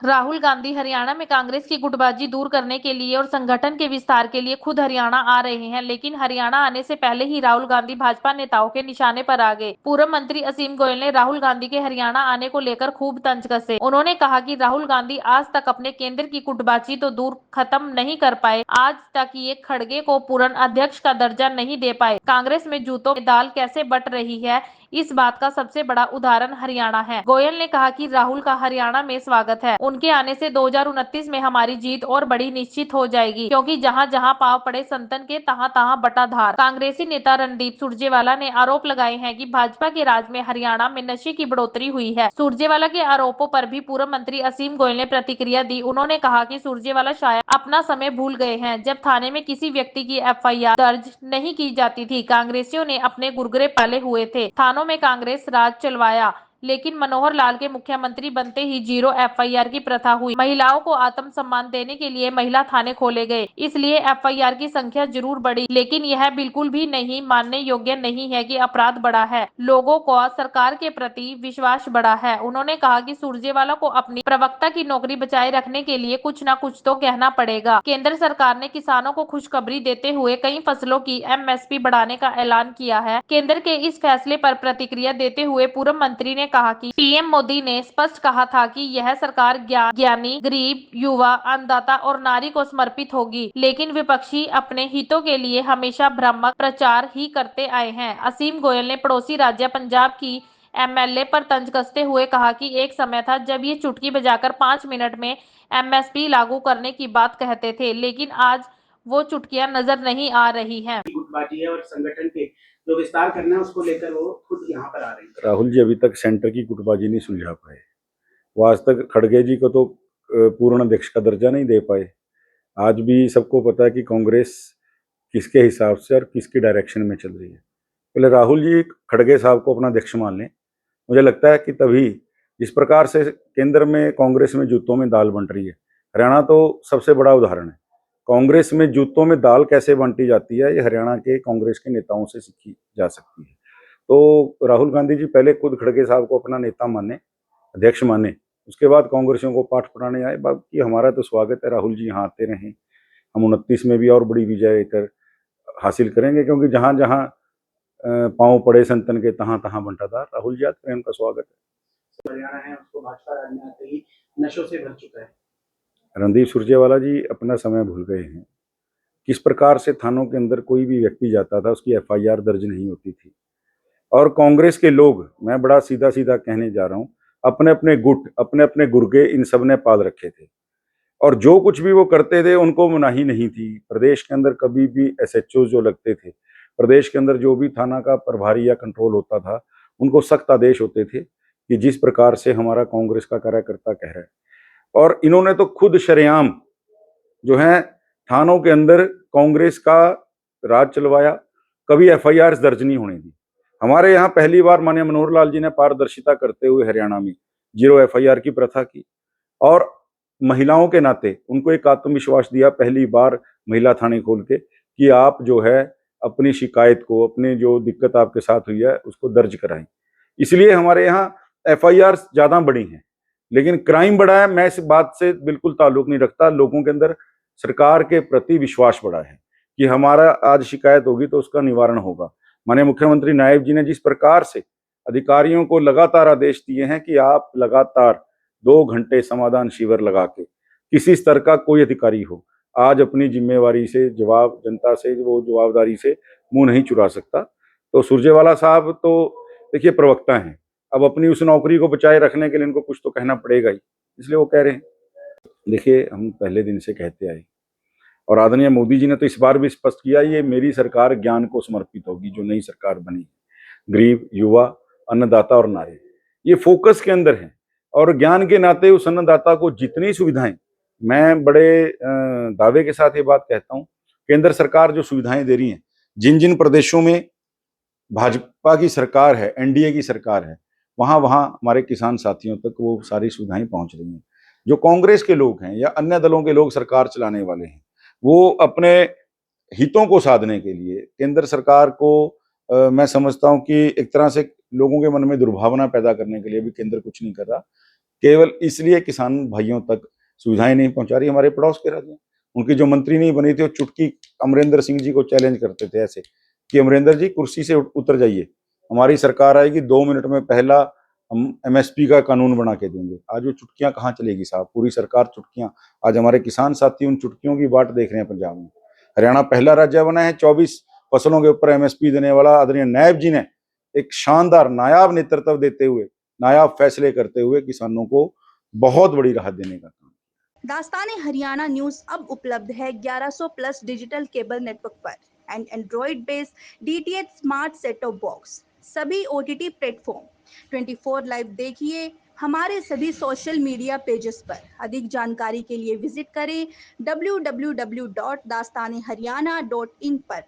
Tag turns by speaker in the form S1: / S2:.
S1: राहुल गांधी हरियाणा में कांग्रेस की गुटबाजी दूर करने के लिए और संगठन के विस्तार के लिए खुद हरियाणा आ रहे हैं, लेकिन हरियाणा आने से पहले ही राहुल गांधी भाजपा नेताओं के निशाने पर आ गए। पूर्व मंत्री असीम गोयल ने राहुल गांधी के हरियाणा आने को लेकर खूब तंज कसे। उन्होंने कहा कि राहुल गांधी आज तक अपने केंद्र की गुटबाजी तो दूर खत्म नहीं कर पाए, आज तक ये खड़गे को पूर्ण अध्यक्ष का दर्जा नहीं दे पाए। कांग्रेस में जूतों में दाल कैसे बट रही है, इस बात का सबसे बड़ा उदाहरण हरियाणा है। गोयल ने कहा कि राहुल का हरियाणा में स्वागत है। उनके आने से 2029 में हमारी जीत और बड़ी निश्चित हो जाएगी, क्योंकि जहां जहां पांव पड़े संतन के तहां तहां बटा धार। कांग्रेसी नेता रणदीप सुरजेवाला ने आरोप लगाए हैं कि भाजपा के राज में हरियाणा में नशे की बढ़ोतरी हुई है। सुरजेवाला के आरोपों पर भी पूर्व मंत्री असीम गोयल ने प्रतिक्रिया दी। उन्होंने कहा कि सुरजेवाला शायद अपना समय भूल गए हैं, जब थाने में किसी व्यक्ति की एफआईआर दर्ज नहीं की जाती थी, कांग्रेसियों ने अपने गुरगुरे पाले हुए थे। थानों में कांग्रेस राज चलवाया, लेकिन मनोहर लाल के मुख्यमंत्री बनते ही जीरो एफआईआर की प्रथा हुई। महिलाओं को आत्म सम्मान देने के लिए महिला थाने खोले गए, इसलिए एफआईआर की संख्या जरूर बढ़ी, लेकिन यह बिल्कुल भी नहीं मानने योग्य नहीं है कि अपराध बढ़ा है। लोगों को सरकार के प्रति विश्वास बढ़ा है। उन्होंने कहा कि सुरजेवाला को अपनी प्रवक्ता की नौकरी बचाए रखने के लिए कुछ न कुछ तो कहना पड़ेगा। केंद्र सरकार ने किसानों को खुशखबरी देते हुए कई फसलों की एमएसपी बढ़ाने का ऐलान किया है। केंद्र के इस फैसले पर प्रतिक्रिया देते हुए पूर्व मंत्री ने कहा कि पीएम मोदी ने स्पष्ट कहा था कि यह सरकार ज्ञानी, गरीब, युवा, अन्नदाता और नारी को समर्पित होगी, लेकिन विपक्षी अपने हितों के लिए हमेशा भ्रामक प्रचार ही करते आए हैं। असीम गोयल ने पड़ोसी राज्य पंजाब की एमएलए पर तंज कसते हुए कहा कि एक समय था जब ये चुटकी बजाकर 5 मिनट में एमएसपी लागू करने की बात कहते थे, लेकिन आज वो चुटकियां नजर नहीं आ रही हैं।
S2: गुटबाजी है और संगठन के जो विस्तार करना है उसको लेकर वो खुद यहाँ पर आ रहे हैं।
S3: राहुल जी अभी तक सेंटर की गुटबाजी नहीं सुलझा पाए। वो आज तक खड़गे जी को तो पूर्ण अध्यक्ष का दर्जा नहीं दे पाए। आज भी सबको पता है कि कांग्रेस किसके हिसाब से और किसकी डायरेक्शन में चल रही है। पहले राहुल जी खड़गे साहब को अपना अध्यक्ष मान लें। मुझे लगता है कि तभी जिस प्रकार से केंद्र में कांग्रेस में जूतों में दाल बंट रही है, हरियाणा तो सबसे बड़ा उदाहरण है। कांग्रेस में जूतों में दाल कैसे बांटी जाती है, ये हरियाणा के कांग्रेस के नेताओं से सीखी जा सकती है। तो राहुल गांधी जी पहले खुद खड़गे साहब को अपना नेता माने, अध्यक्ष माने, उसके बाद कांग्रेसियों को पाठ पढ़ाने आए। बाकी हमारा तो स्वागत है, राहुल जी यहाँ आते रहें। हम 29 में भी और बड़ी विजय कर हासिल करेंगे, क्योंकि जहां जहां पांव पड़े संतन के तहां तहां बंटाधार। राहुल जी आते हैं, उनका स्वागत है।
S2: हरियाणा है उसको भाजपा राज में आते ही नशों से भर चुका है।
S3: रणदीप सुरजेवाला जी अपना समय भूल गए हैं। किस प्रकार से थानों के अंदर कोई भी व्यक्ति जाता था, उसकी एफआईआर दर्ज नहीं होती थी। और कांग्रेस के लोग, मैं बड़ा सीधा सीधा कहने जा रहा हूं, अपने अपने गुट, अपने अपने गुर्गे इन सब ने पाल रखे थे, और जो कुछ भी वो करते थे उनको मनाही नहीं थी। प्रदेश के अंदर कभी भी एसएचओ जो लगते थे, प्रदेश के अंदर जो भी थाना का प्रभारी या कंट्रोल होता था, उनको सख्त आदेश होते थे कि जिस प्रकार से हमारा कांग्रेस का कार्यकर्ता कह रहा है। और इन्होंने तो खुद शरेआम जो है थानों के अंदर कांग्रेस का राज चलवाया, कभी एफआईआर दर्ज नहीं होने दी। हमारे यहाँ पहली बार माननीय मनोहर लाल जी ने पारदर्शिता करते हुए हरियाणा में जीरो एफआईआर की प्रथा की, और महिलाओं के नाते उनको एक आत्मविश्वास दिया पहली बार महिला थाने खोल के कि आप जो है अपनी शिकायत को, अपनी जो दिक्कत आपके साथ हुई है उसको दर्ज कराएं। इसलिए हमारे यहाँ एफआईआर ज्यादा बढ़ी हैं, लेकिन क्राइम बढ़ा है, मैं इस बात से बिल्कुल ताल्लुक नहीं रखता। लोगों के अंदर सरकार के प्रति विश्वास बढ़ा है कि हमारा आज शिकायत होगी तो उसका निवारण होगा। माननीय मुख्यमंत्री नायब जी ने जिस प्रकार से अधिकारियों को लगातार आदेश दिए हैं कि आप लगातार 2 घंटे समाधान शिविर लगा के, किसी स्तर का कोई अधिकारी हो, आज अपनी जिम्मेवारी से जवाब जनता से वो जवाबदारी से मुंह नहीं चुरा सकता। तो सुरजेवाला साहब तो देखिए प्रवक्ता हैं, अब अपनी उस नौकरी को बचाए रखने के लिए इनको कुछ तो कहना पड़ेगा ही, इसलिए वो कह रहे हैं। देखिए हम पहले दिन से कहते आए, और आदरणीय मोदी जी ने तो इस बार भी स्पष्ट किया, ये मेरी सरकार ज्ञान को समर्पित होगी, जो नई सरकार बनी। गरीब, युवा, अन्नदाता और नारी, ये फोकस के अंदर है। और ज्ञान के नाते उस अन्नदाता को जितनी सुविधाएं, मैं बड़े दावे के साथ ये बात कहता हूं, केंद्र सरकार जो सुविधाएं दे रही है, जिन जिन प्रदेशों में भाजपा की सरकार है, एनडीए की सरकार है, वहां वहां हमारे किसान साथियों तक वो सारी सुविधाएं पहुंच रही हैं। जो कांग्रेस के लोग हैं या अन्य दलों के लोग सरकार चलाने वाले हैं, वो अपने हितों को साधने के लिए केंद्र सरकार को मैं समझता हूं कि एक तरह से लोगों के मन में दुर्भावना पैदा करने के लिए भी केंद्र कुछ नहीं कर रहा। केवल इसलिए किसान भाइयों तक सुविधाएं नहीं पहुंचा रही हमारे पड़ोस के राज्य। उनकी जो मंत्री नहीं बनी थी वो चुटकी अमरिंदर सिंह जी को चैलेंज करते थे ऐसे कि अमरिंदर जी कुर्सी से उतर जाइए, हमारी सरकार आएगी 2 मिनट में पहला हम एमएसपी का कानून बना के देंगे। आज वो चुटकियां कहाँ चलेगी साहब, पूरी सरकार चुटकियां। आज हमारे किसान साथी उन चुटकियों की बाट देख रहे हैं। पंजाब में हरियाणा पहला राज्य बना है 24 फसलों के ऊपर एमएसपी देने वाला। आदरणीय नायब जी ने एक शानदार नायाब नेतृत्व देते हुए, नायाब फैसले करते हुए किसानों को बहुत बड़ी राहत देने का काम।
S4: दास्ताने हरियाणा न्यूज अब उपलब्ध है 1100 प्लस डिजिटल केबल नेटवर्क पर and Android based DTH smart set top box, सभी ओटीटी प्लेटफॉर्म। 24 लाइव देखिए हमारे सभी सोशल मीडिया पेजेस पर। अधिक जानकारी के लिए विजिट करें www.dastaneharyana.in पर।